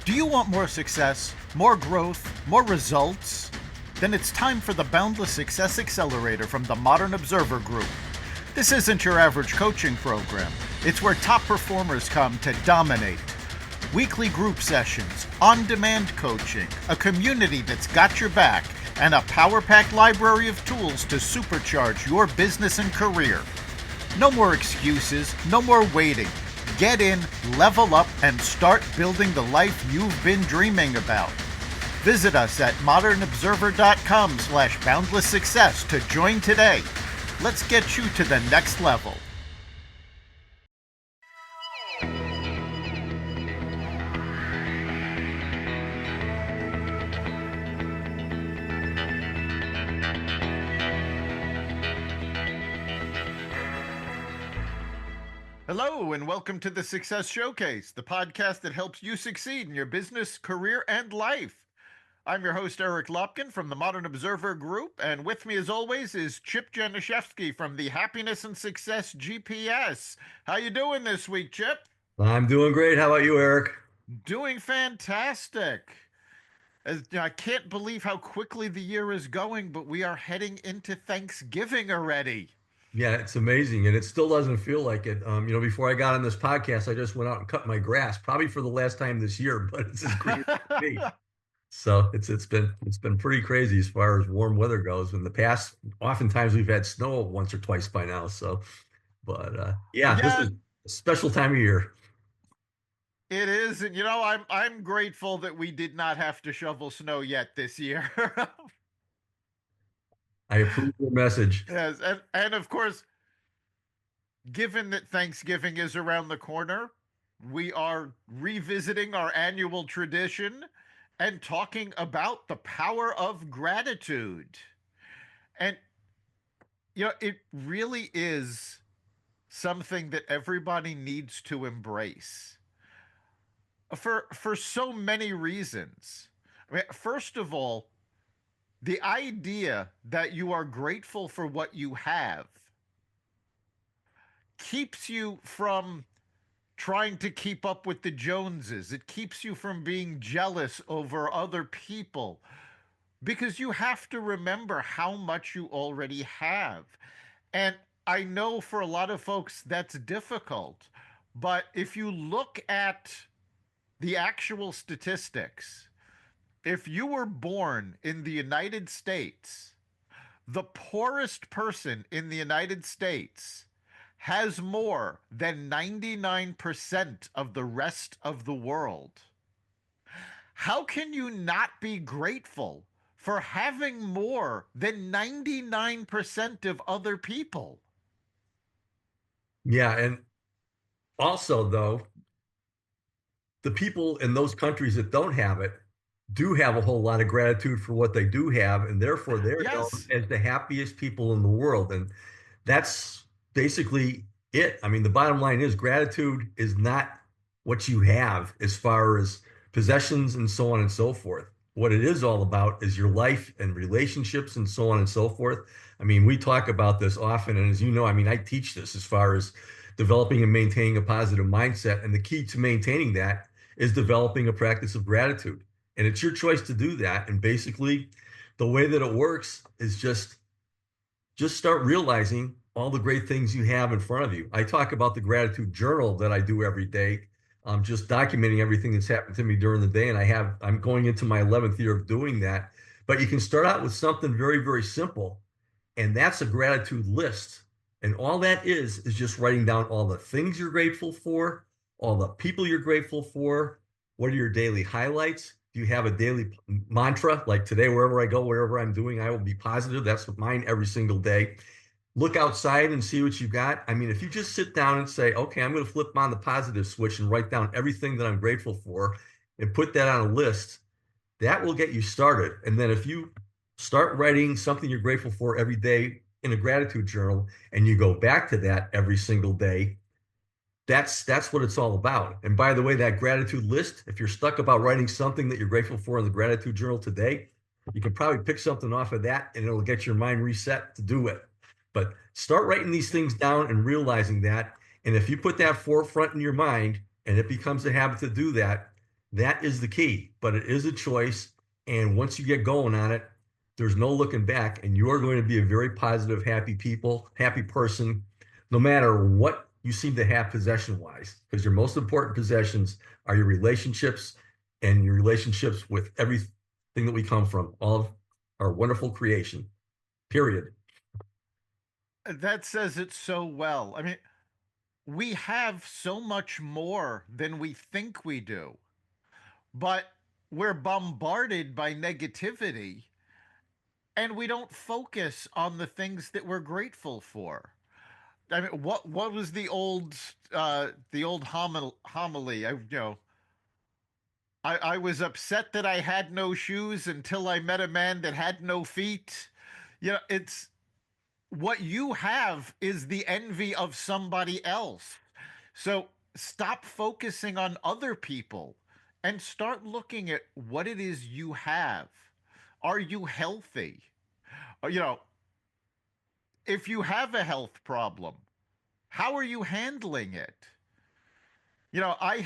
Do you want more success, more growth, more results? Then it's time for the Boundless Success Accelerator from the Modern Observer Group. This isn't your average coaching program. It's where top performers come to dominate. Weekly group sessions, on-demand coaching, a community that's got your back, and a power-packed library of tools to supercharge your business and career. No more excuses, no more waiting. Get in, level up, and start building the life you've been dreaming about. Visit us at modernobserver.com/boundlesssuccess to join today. Let's get you to the next level. Hello, and welcome to the Success Showcase, the podcast that helps you succeed in your business, career, and life. I'm your host, Eric Lopkin from the Modern Observer Group, and with me, as always, is Chip Janiszewski from the Happiness and Success GPS. How you doing this week, Chip? I'm doing great. How about you, Eric? Doing fantastic. I can't believe how quickly the year is going, but we are heading into Thanksgiving already. Yeah, it's amazing, and it still doesn't feel like it. Before I got on this podcast, I just went out and cut my grass, probably for the last time this year, but it's as green as it can be. So it's been pretty crazy as far as warm weather goes. In the past, oftentimes we've had snow once or twice by now. So, but this is a special time of year. It is, and I'm grateful that we did not have to shovel snow yet this year. I approve your message. Yes, and of course, given that Thanksgiving is around the corner, we are revisiting our annual tradition and talking about the power of gratitude. And it really is something that everybody needs to embrace for so many reasons. I mean, first of all, the idea that you are grateful for what you have keeps you from trying to keep up with the Joneses. It keeps you from being jealous over other people because you have to remember how much you already have. And I know for a lot of folks that's difficult, but if you look at the actual statistics, if you were born in the United States, the poorest person in the United States has more than 99% of the rest of the world. How can you not be grateful for having more than 99% of other people? Yeah, and also though, the people in those countries that don't have it do have a whole lot of gratitude for what they do have, and therefore they're known Yes. as the happiest people in the world. And that's basically it. I mean, the bottom line is gratitude is not what you have as far as possessions and so on and so forth. What it is all about is your life and relationships and so on and so forth. I mean, we talk about this often, and as you know, I mean, I teach this as far as developing and maintaining a positive mindset. And the key to maintaining that is developing a practice of gratitude. And it's your choice to do that. And basically, the way that it works is just start realizing all the great things you have in front of you. I talk about the gratitude journal that I do every day. I'm just documenting everything that's happened to me during the day. And I'm going into my 11th year of doing that. But you can start out with something very, very simple. And that's a gratitude list. And all that is just writing down all the things you're grateful for, all the people you're grateful for. What are your daily highlights? Do you have a daily mantra? Like today, wherever I go, wherever I'm doing, I will be positive. That's mine every single day. Look outside and see what you got. I mean, if you just sit down and say, okay, I'm going to flip on the positive switch and write down everything that I'm grateful for and put that on a list, that will get you started. And then if you start writing something you're grateful for every day in a gratitude journal and you go back to that every single day, that's what it's all about. And by the way, that gratitude list, if you're stuck about writing something that you're grateful for in the gratitude journal today, you can probably pick something off of that and it'll get your mind reset to do it. But start writing these things down and realizing that. And if you put that forefront in your mind and it becomes a habit to do that, That is the key, but it is a choice. And once you get going on it, there's no looking back, and you're going to be a very positive, happy person, no matter what you seem to have possession wise, because your most important possessions are your relationships and your relationships with everything that we come from, all of our wonderful creation, period. That says it so well. I mean, we have so much more than we think we do, but we're bombarded by negativity and we don't focus on the things that we're grateful for. I mean, what was the old homily? I was upset that I had no shoes until I met a man that had no feet. It's what you have is the envy of somebody else. So stop focusing on other people and start looking at what it is you have. Are you healthy? You know, if you have a health problem, how are you handling it? You know, I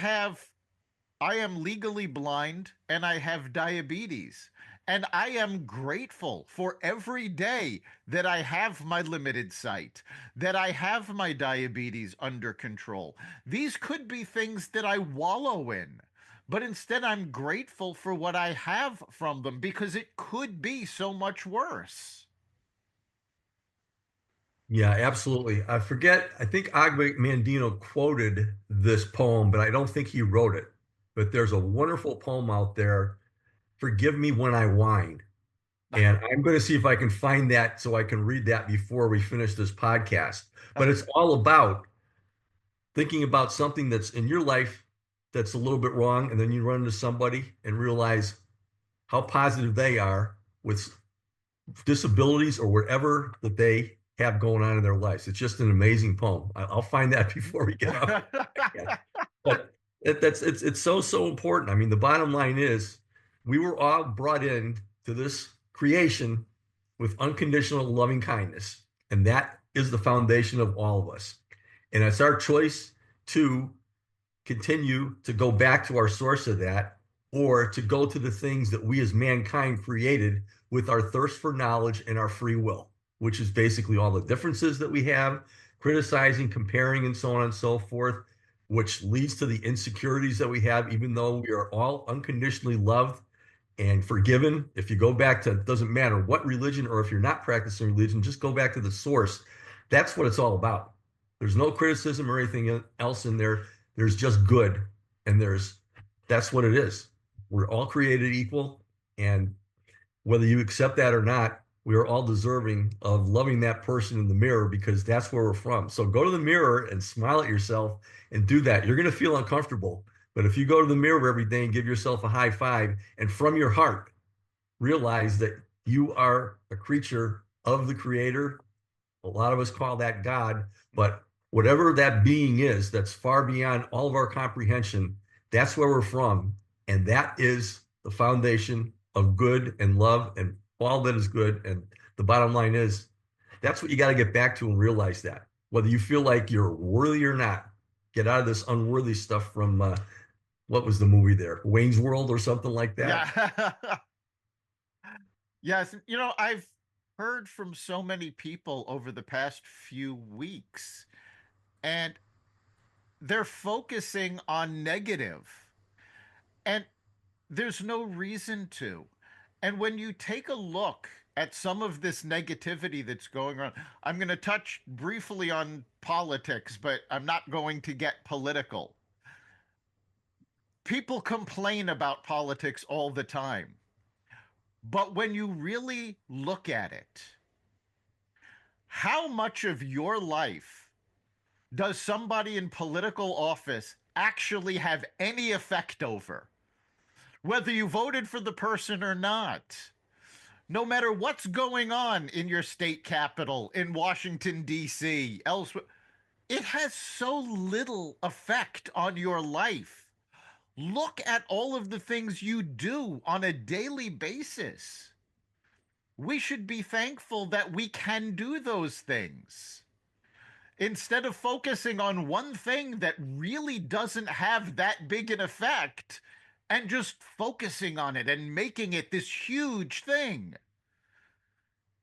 am legally blind and I have diabetes. And I am grateful for every day that I have my limited sight, that I have my diabetes under control. These could be things that I wallow in, but instead I'm grateful for what I have from them because it could be so much worse. Yeah, absolutely. I forget, I think Agbe Mandino quoted this poem, but I don't think he wrote it. But there's a wonderful poem out there, Forgive Me When I Whine. And I'm going to see if I can find that so I can read that before we finish this podcast. But it's all about thinking about something that's in your life that's a little bit wrong, and then you run into somebody and realize how positive they are with disabilities or whatever that they have going on in their lives. It's just an amazing poem. I'll find that before we get off. But it's so important. I mean, the bottom line is we were all brought in to this creation with unconditional loving kindness, and that is the foundation of all of us. And it's our choice to continue to go back to our source of that or to go to the things that we as mankind created with our thirst for knowledge and our free will, which is basically all the differences that we have, criticizing, comparing, and so on and so forth, which leads to the insecurities that we have, even though we are all unconditionally loved and forgiven. If you go back to, it doesn't matter what religion or if you're not practicing religion, just go back to the source. That's what it's all about. There's no criticism or anything else in there. There's just good. And that's what it is. We're all created equal. And whether you accept that or not, we are all deserving of loving that person in the mirror because that's where we're from. So go to the mirror and smile at yourself and do that. You're going to feel uncomfortable. But if you go to the mirror every day and give yourself a high five and from your heart realize that you are a creature of the creator, a lot of us call that God, but whatever that being is that's far beyond all of our comprehension, that's where we're from. And that is the foundation of good and love and all that is good. And the bottom line is that's what you got to get back to and realize that. Whether you feel like you're worthy or not, get out of this unworthy stuff from what was the movie there? Wayne's World or something like that. Yeah. Yes. You know, I've heard from so many people over the past few weeks, and they're focusing on negative, and there's no reason to. And when you take a look at some of this negativity that's going on, I'm going to touch briefly on politics, but I'm not going to get political. People complain about politics all the time. But when you really look at it, how much of your life does somebody in political office actually have any effect over? Whether you voted for the person or not, no matter what's going on in your state capital, in Washington, D.C., elsewhere, it has so little effect on your life. Look at all of the things you do on a daily basis. We should be thankful that we can do those things instead of focusing on one thing that really doesn't have that big an effect and just focusing on it and making it this huge thing.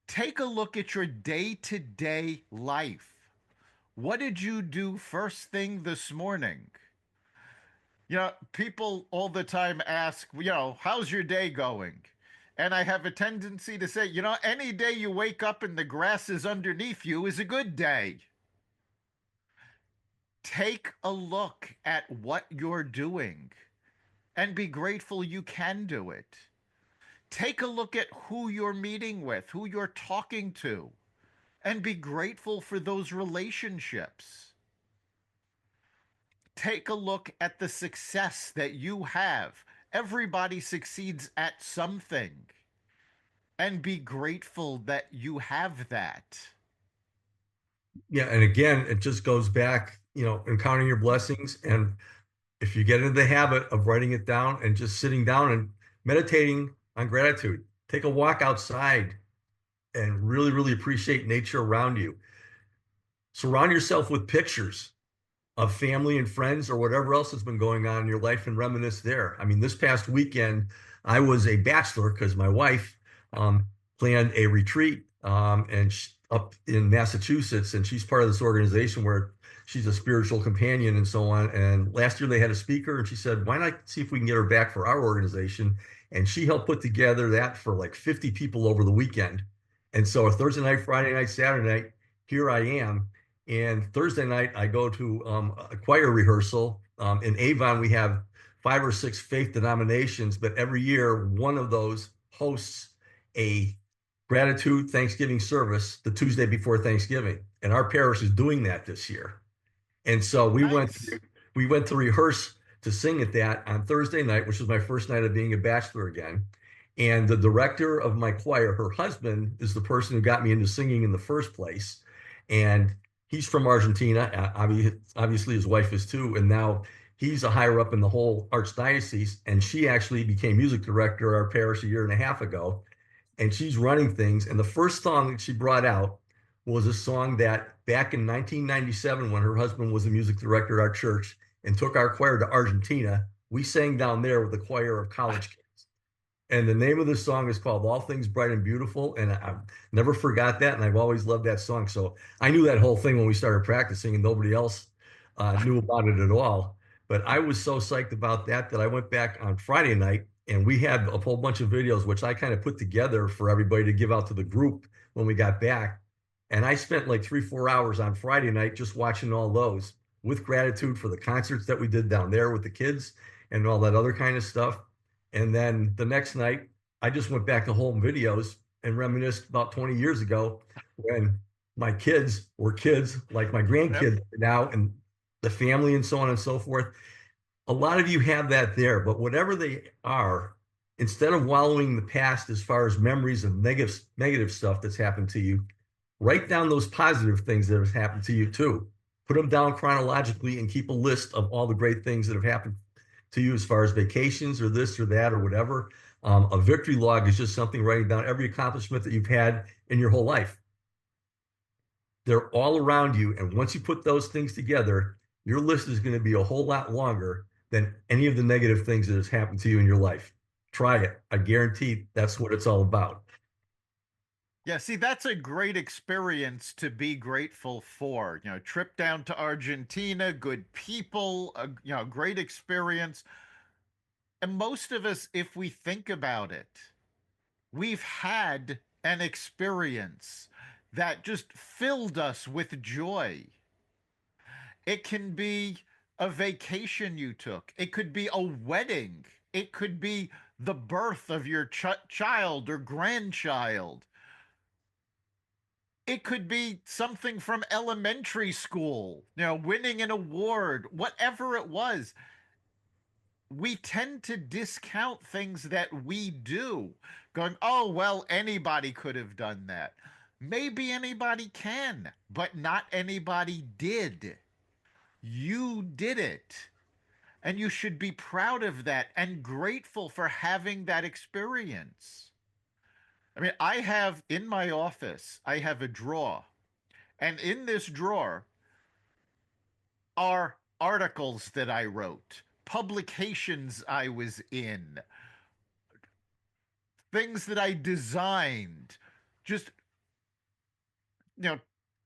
Take a look at your day to day life. What did you do first thing this morning? People all the time ask, how's your day going? And I have a tendency to say, any day you wake up and the grass is underneath you is a good day. Take a look at what you're doing and be grateful you can do it. Take a look at who you're meeting with, who you're talking to, and be grateful for those relationships. Take a look at the success that you have. Everybody succeeds at something, and be grateful that you have that. Yeah, and again, it just goes back, and counting your blessings. And if you get into the habit of writing it down and just sitting down and meditating on gratitude, take a walk outside and really, really appreciate nature around you. Surround yourself with pictures of family and friends or whatever else has been going on in your life and reminisce there. I mean, this past weekend, I was a bachelor because my wife um, planned a retreat up in Massachusetts, and she's part of this organization where she's a spiritual companion and so on. And last year they had a speaker, and she said, "Why not see if we can get her back for our organization?" And she helped put together that for like 50 people over the weekend. And so a Thursday night, Friday night, Saturday night, here I am. And Thursday night, I go to a choir rehearsal. In Avon, we have 5 or 6 faith denominations, but every year, one of those hosts a gratitude Thanksgiving service the Tuesday before Thanksgiving. And our parish is doing that this year. And so Nice. we went to rehearse to sing at that on Thursday night, which was my first night of being a bachelor again. And the director of my choir, her husband, is the person who got me into singing in the first place. And he's from Argentina. Obviously, his wife is too. And now he's a higher up in the whole archdiocese. And she actually became music director of our parish a year and a half ago. And she's running things. And the first song that she brought out was a song that back in 1997, when her husband was the music director at our church and took our choir to Argentina, we sang down there with the choir of college kids. And the name of the song is called All Things Bright and Beautiful. And I never forgot that. And I've always loved that song. So I knew that whole thing when we started practicing, and nobody else knew about it at all. But I was so psyched about that that I went back on Friday night, and we had a whole bunch of videos, which I kind of put together for everybody to give out to the group when we got back. And I spent like 3, 4 hours on Friday night just watching all those with gratitude for the concerts that we did down there with the kids and all that other kind of stuff. And then the next night, I just went back to home videos and reminisced about 20 years ago when my kids were kids like my Yep. grandkids now, and the family and so on and so forth. A lot of you have that there, but whatever they are, instead of wallowing in the past as far as memories of negative stuff that's happened to you, write down those positive things that have happened to you too. Put them down chronologically and keep a list of all the great things that have happened to you as far as vacations or this or that or whatever. A victory log is just something writing down every accomplishment that you've had in your whole life. They're all around you. And once you put those things together, your list is going to be a whole lot longer than any of the negative things that has happened to you in your life. Try it. I guarantee that's what it's all about. Yeah, see, that's a great experience to be grateful for. Trip down to Argentina, good people, great experience. And most of us, if we think about it, we've had an experience that just filled us with joy. It can be a vacation you took, it could be a wedding, it could be the birth of your child or grandchild. It could be something from elementary school, winning an award, whatever it was. We tend to discount things that we do, going, oh, well, anybody could have done that. Maybe anybody can, but not anybody did. You did it. And you should be proud of that and grateful for having that experience. I mean, I have in my office, I have a drawer. And in this drawer are articles that I wrote, publications I was in, things that I designed, just, you know,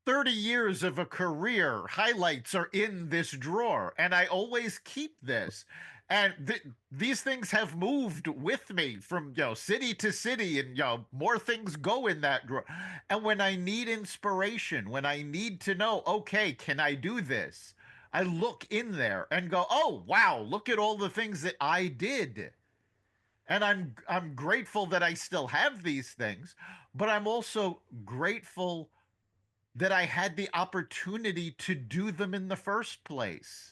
30 years of a career highlights are in this drawer, and I always keep this. And these things have moved with me from, city to city, and, more things go in that drawer. And when I need inspiration, when I need to know, okay, can I do this? I look in there and go, oh, wow, look at all the things that I did. And I'm grateful that I still have these things, but I'm also grateful that I had the opportunity to do them in the first place.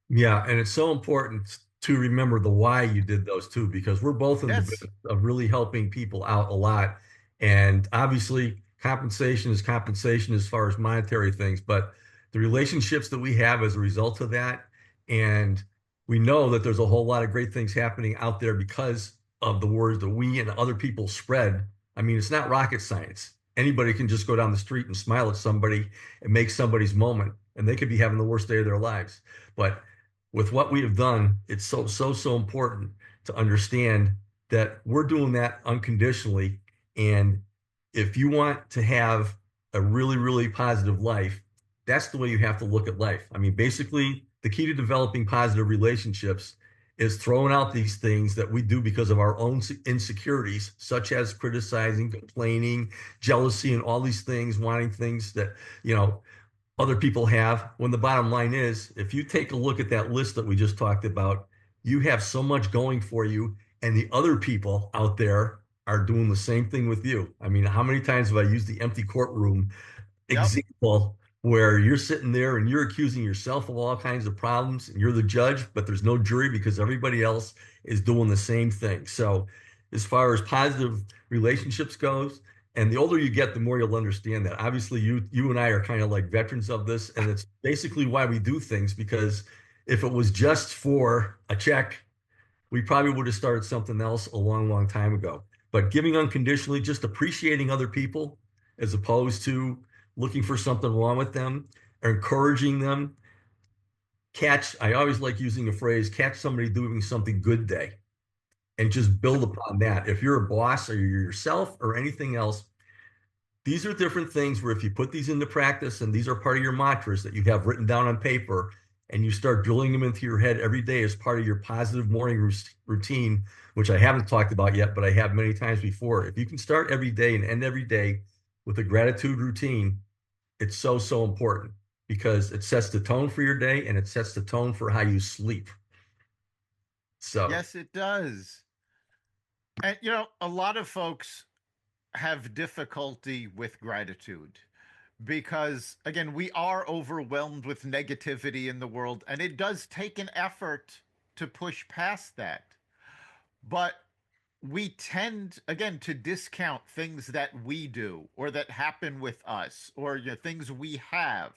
Yeah, and it's so important to remember the why you did those too, because we're both in the Yes. business of really helping people out a lot. And obviously, compensation is compensation as far as monetary things, but the relationships that we have as a result of that, and we know that there's a whole lot of great things happening out there because of the words that we and other people spread. I mean, it's not rocket science. Anybody can just go down the street and smile at somebody and make somebody's moment, and they could be having the worst day of their lives. But with what we have done, it's so important to understand that we're doing that unconditionally. And if you want to have a really positive life, that's the way you have to look at life. I mean, basically, the key to developing positive relationships is throwing out these things that we do because of our own insecurities, such as criticizing, complaining, jealousy, and all these things, wanting things that, you know, other people have, when the bottom line is, if you take a look at that list that we just talked about, you have so much going for you, and the other people out there are doing the same thing with you. I mean, how many times have I used the empty courtroom Yep. example where you're sitting there and you're accusing yourself of all kinds of problems and you're the judge, but there's no jury because everybody else is doing the same thing. So, as far as positive relationships goes, and the older you get, the more you'll understand that. Obviously, you and I are kind of like veterans of this, and it's basically why we do things because if it was just for a check, we probably would have started something else a long time ago. But giving unconditionally, just appreciating other people as opposed to looking for something wrong with them, or encouraging them. I always like using the phrase, catch somebody doing something good day and just build upon that. If you're a boss or you're yourself or anything else, these are different things where if you put these into practice and these are part of your mantras that you have written down on paper and you start drilling them into your head every day as part of your positive morning routine, which I haven't talked about yet, but I have many times before. If you can start every day and end every day with a gratitude routine, it's so important because it sets the tone for your day and it sets the tone for how you sleep. So, Yes, it does. And, a lot of folks have difficulty with gratitude because, again, we are overwhelmed with negativity in the world, and it does take an effort to push past that. But we tend, again, to discount things that we do or that happen with us, or, things we have.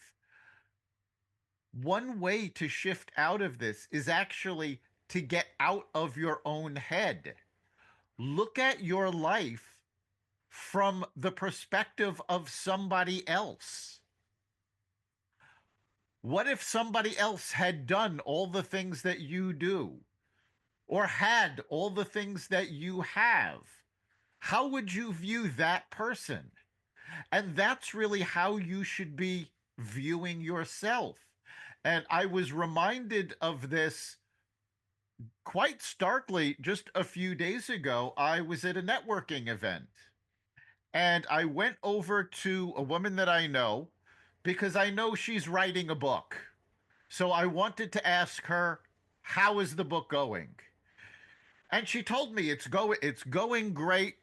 One way to shift out of this is actually to get out of your own head. Look at your life from the perspective of somebody else. What if somebody else had done all the things that you do, or had all the things that you have? How would you view that person? And that's really how you should be viewing yourself. And I was reminded of this quite starkly just a few days ago. I was at a networking event and I went over to a woman that I know because I know she's writing a book. So I wanted to ask her, how is the book going? And she told me it's going great.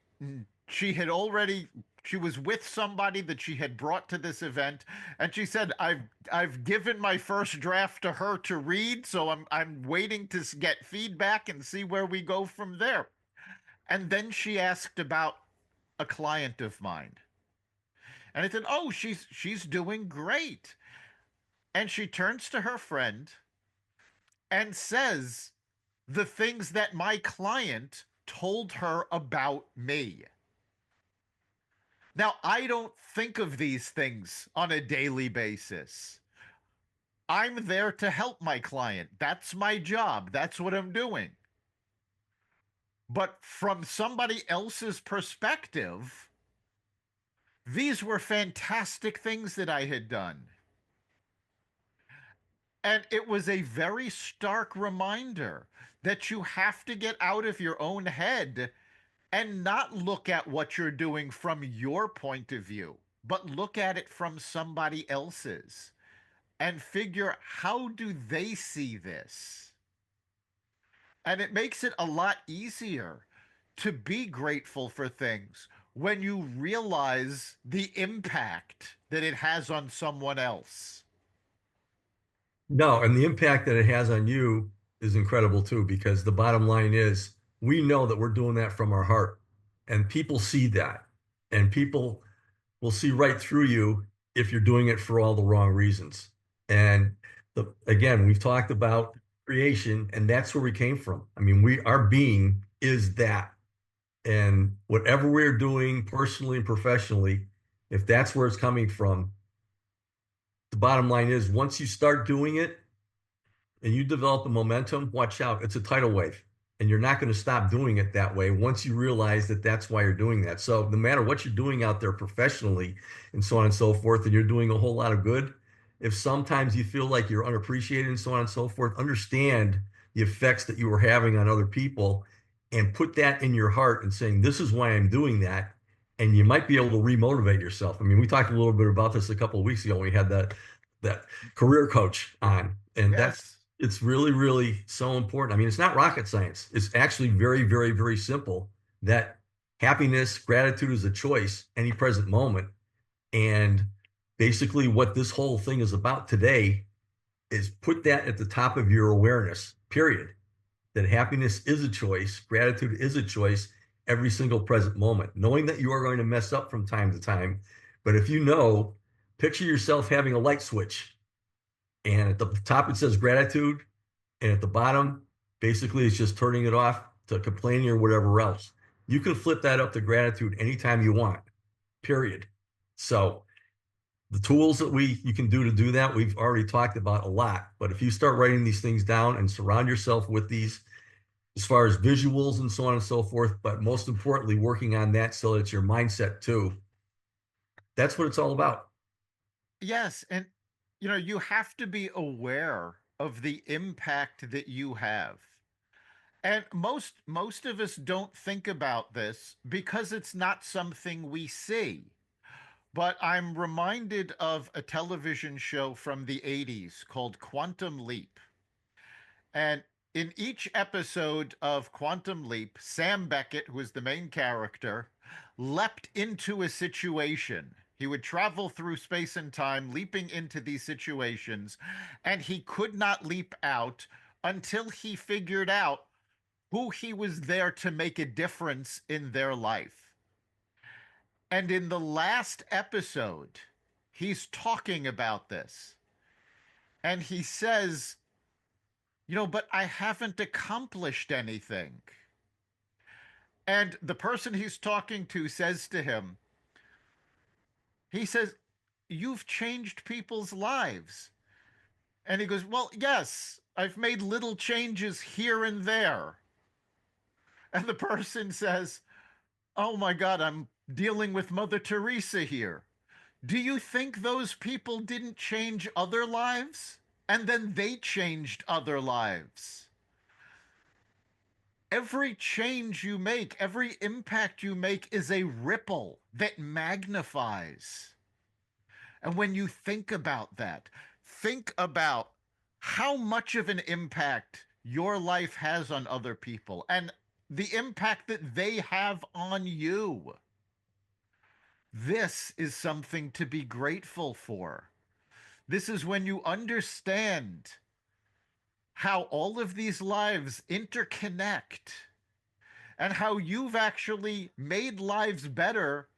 She was with somebody that she had brought to this event, and she said, I've given my first draft to her to read, so I'm waiting to get feedback and see where we go from there. And then she asked about a client of mine. And I said, "Oh, she's doing great." And she turns to her friend and says the things that my client told her about me. Now, I don't think of these things on a daily basis. I'm there to help my client. That's my job. That's what I'm doing. But from somebody else's perspective, these were fantastic things that I had done. And it was a very stark reminder that you have to get out of your own head and not look at what you're doing from your point of view, but look at it from somebody else's and figure, how do they see this? And it makes it a lot easier to be grateful for things when you realize the impact that it has on someone else. No, and the impact that it has on you is incredible too, because the bottom line is we know that we're doing that from our heart, and people see that, and people will see right through you if you're doing it for all the wrong reasons. And again, we've talked about creation, and that's where we came from. I mean, our being is that. And whatever we're doing personally and professionally, if that's where it's coming from, the bottom line is once you start doing it and you develop the momentum, watch out. It's a tidal wave. And you're not going to stop doing it that way once you realize that that's why you're doing that. So, no matter what you're doing out there professionally and so on and so forth, and you're doing a whole lot of good, if sometimes you feel like you're unappreciated and so on and so forth, understand the effects that you are having on other people and put that in your heart and saying, this is why I'm doing that. And you might be able to remotivate yourself. I mean, we talked a little bit about this a couple of weeks ago when we had that career coach on, and Yes. it's really, really so important. I mean, it's not rocket science. It's actually very, very, very simple that happiness, gratitude is a choice, any present moment. And basically, what this whole thing is about today is put that at the top of your awareness, period. That happiness is a choice, gratitude is a choice every single present moment, knowing that you are going to mess up from time to time. But if you know, picture yourself having a light switch, and at the top it says gratitude, and at the bottom, basically, it's just turning it off to complaining or whatever else. You can flip that up to gratitude anytime you want, period. So the tools that you can do to do that, we've already talked about a lot. But if you start writing these things down and surround yourself with these as far as visuals and so on and so forth, but most importantly, working on that so that it's your mindset too. That's what it's all about. Yes. And, you have to be aware of the impact that you have. And most of us don't think about this because it's not something we see. But I'm reminded of a television show from the 80s called Quantum Leap. And in each episode of Quantum Leap, Sam Beckett, who was the main character, leapt into a situation. He would travel through space and time, leaping into these situations, and he could not leap out until he figured out who he was there to make a difference in their life. And in the last episode, he's talking about this. And he says, but I haven't accomplished anything. And the person he's talking to says to him, he says, you've changed people's lives. And he goes, well, yes, I've made little changes here and there. And the person says, oh my God, I'm dealing with Mother Teresa here. Do you think those people didn't change other lives? And then they changed other lives. Every change you make, every impact you make is a ripple that magnifies. And when you think about that, think about how much of an impact your life has on other people and the impact that they have on you. This is something to be grateful for. This is when you understand how all of these lives interconnect and how you've actually made lives better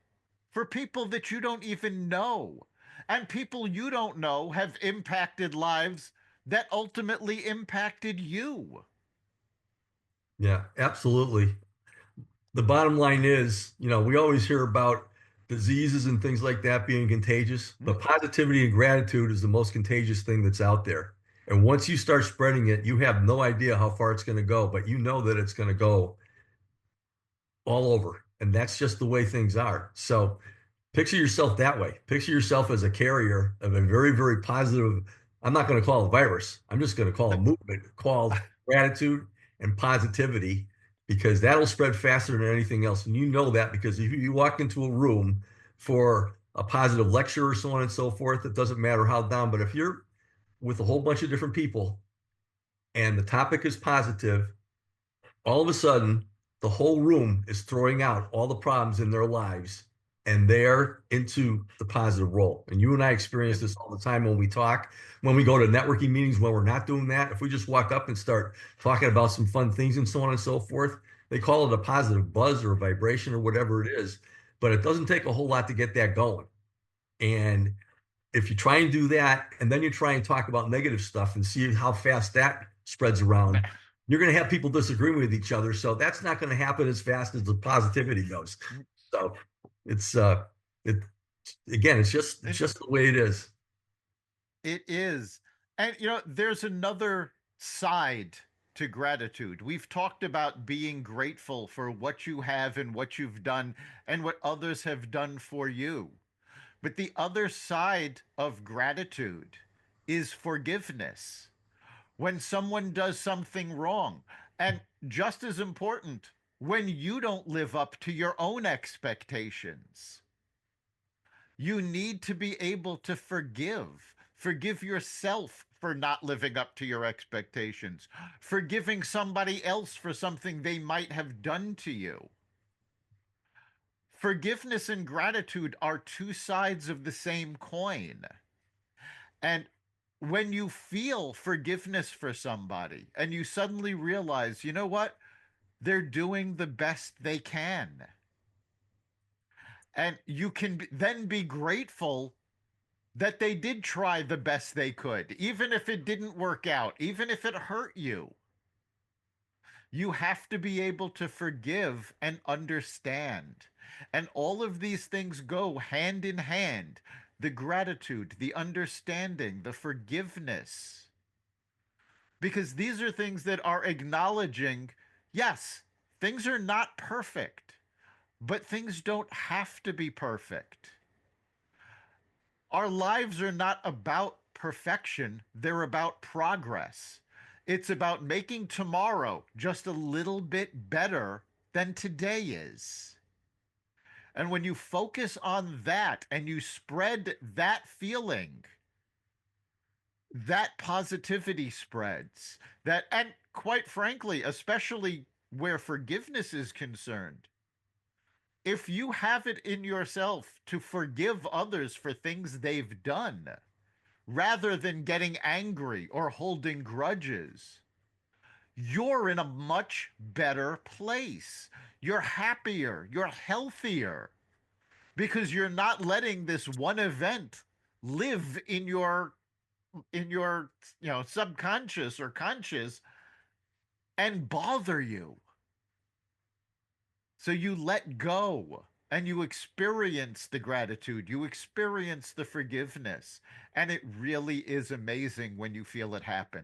for people that you don't even know. And people you don't know have impacted lives that ultimately impacted you. Yeah, absolutely. The bottom line is, we always hear about diseases and things like that being contagious, but positivity and gratitude is the most contagious thing that's out there. And once you start spreading it, you have no idea how far it's going to go, but you know that it's going to go all over. And that's just the way things are. So picture yourself that way. Picture yourself as a carrier of a very, very positive, I'm not going to call it a virus. I'm just going to call it a movement called gratitude and positivity because that'll spread faster than anything else. And you know that because if you walk into a room for a positive lecture or so on and so forth, it doesn't matter how down, but if you're with a whole bunch of different people and the topic is positive, all of a sudden the whole room is throwing out all the problems in their lives and they're into the positive role. And you and I experience Yep. this all the time when we talk, when we go to networking meetings, when we're not doing that. If we just walk up and start talking about some fun things and so on and so forth, they call it a positive buzz or a vibration or whatever it is. But it doesn't take a whole lot to get that going. And if you try and do that, and then you try and talk about negative stuff and see how fast that spreads around, you're going to have people disagreeing with each other. So that's not going to happen as fast as the positivity goes. So it's it again, it's It just the way it is. it is. And there's another side to gratitude. We've talked about being grateful for what you have and what you've done and what others have done for you. But the other side of gratitude is forgiveness. When someone does something wrong, and just as important, when you don't live up to your own expectations. You need to be able to forgive. Forgive yourself for not living up to your expectations, forgiving somebody else for something they might have done to you. Forgiveness and gratitude are two sides of the same coin. And when you feel forgiveness for somebody and you suddenly realize, you know what? They're doing the best they can. And you can then be grateful that they did try the best they could, even if it didn't work out, even if it hurt you. You have to be able to forgive and understand. And all of these things go hand in hand, the gratitude, the understanding, the forgiveness, because these are things that are acknowledging yes, things are not perfect, but things don't have to be perfect. Our lives are not about perfection, they're about progress. It's about making tomorrow just a little bit better than today is. And when you focus on that and you spread that feeling, that positivity spreads. That, and quite frankly, especially where forgiveness is concerned, if you have it in yourself to forgive others for things they've done, rather than getting angry or holding grudges, you're in a much better place. You're happier, you're healthier, because you're not letting this one event live in your subconscious or conscious and bother you. So you let go and you experience the gratitude, you experience the forgiveness, and it really is amazing when you feel it happen.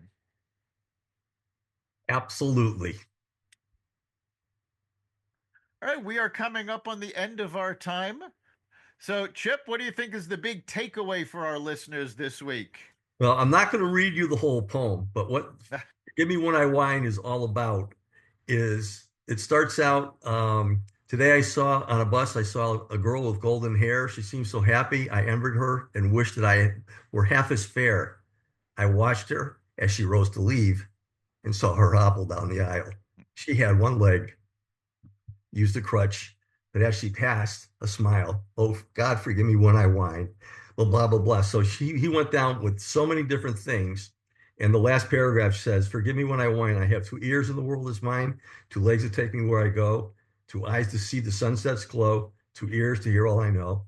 Absolutely. All right, we are coming up on the end of our time. So, Chip, what do you think is the big takeaway for our listeners this week? Well, I'm not going to read you the whole poem, but what Give Me When I Whine is all about is it starts out today I saw on a bus, I saw a girl with golden hair. She seemed so happy. I envied her and wished that I were half as fair. I watched her as she rose to leave and saw her hobble down the aisle. She had one leg, used a crutch, but as she passed, a smile. Oh, God, forgive me when I whine. Blah, blah, blah, blah. So he went down with so many different things. And the last paragraph says, forgive me when I whine. I have two ears in the world is mine, two legs to take me where I go, two eyes to see the sunsets glow, two ears to hear all I know.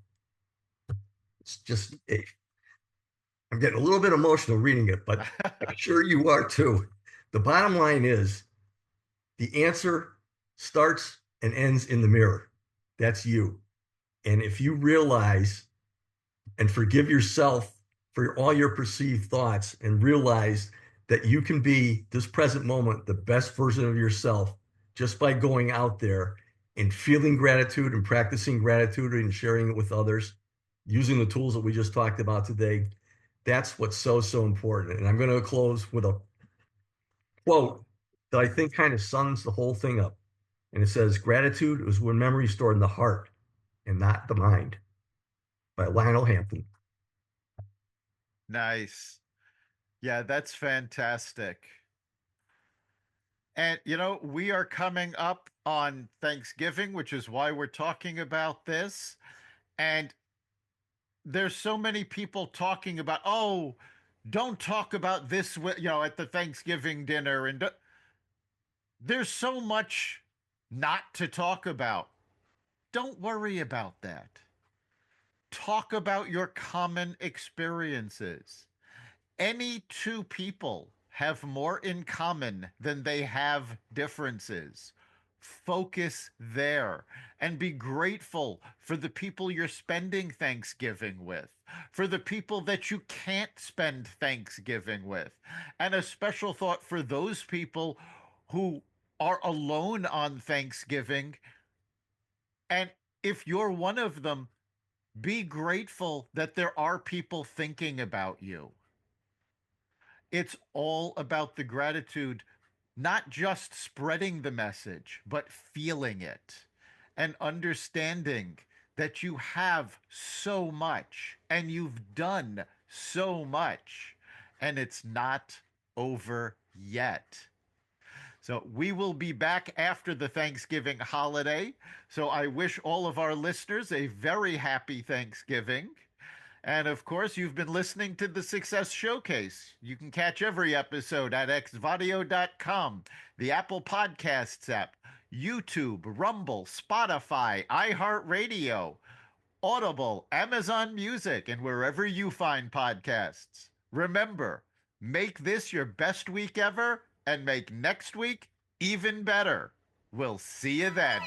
It's just, I'm getting a little bit emotional reading it, but I'm sure you are too. The bottom line is the answer starts and ends in the mirror. That's you. And if you realize and forgive yourself for all your perceived thoughts and realize that you can be this present moment the best version of yourself just by going out there and feeling gratitude and practicing gratitude and sharing it with others using the tools that we just talked about today. That's what's so, so important. And I'm going to close with a quote that I think kind of sums the whole thing up. And it says, gratitude is when memory is stored in the heart and not the mind, by Lionel Hampton. Nice. Yeah, that's fantastic. And, we are coming up on Thanksgiving, which is why we're talking about this. And there's so many people talking about, oh, don't talk about this, at the Thanksgiving dinner. And there's so much not to talk about. Don't worry about that. Talk about your common experiences. Any two people have more in common than they have differences. Focus there and be grateful for the people you're spending Thanksgiving with, for the people that you can't spend Thanksgiving with, and a special thought for those people who are alone on Thanksgiving. And if you're one of them, be grateful that there are people thinking about you. It's all about the gratitude, not just spreading the message, but feeling it and understanding that you have so much and you've done so much and it's not over yet. So we will be back after the Thanksgiving holiday. So I wish all of our listeners a very happy Thanksgiving. And of course, you've been listening to the Success Showcase. You can catch every episode at xvadio.com, the Apple Podcasts app, YouTube, Rumble, Spotify, iHeartRadio, Audible, Amazon Music, and wherever you find podcasts. Remember, make this your best week ever and make next week even better. We'll see you then.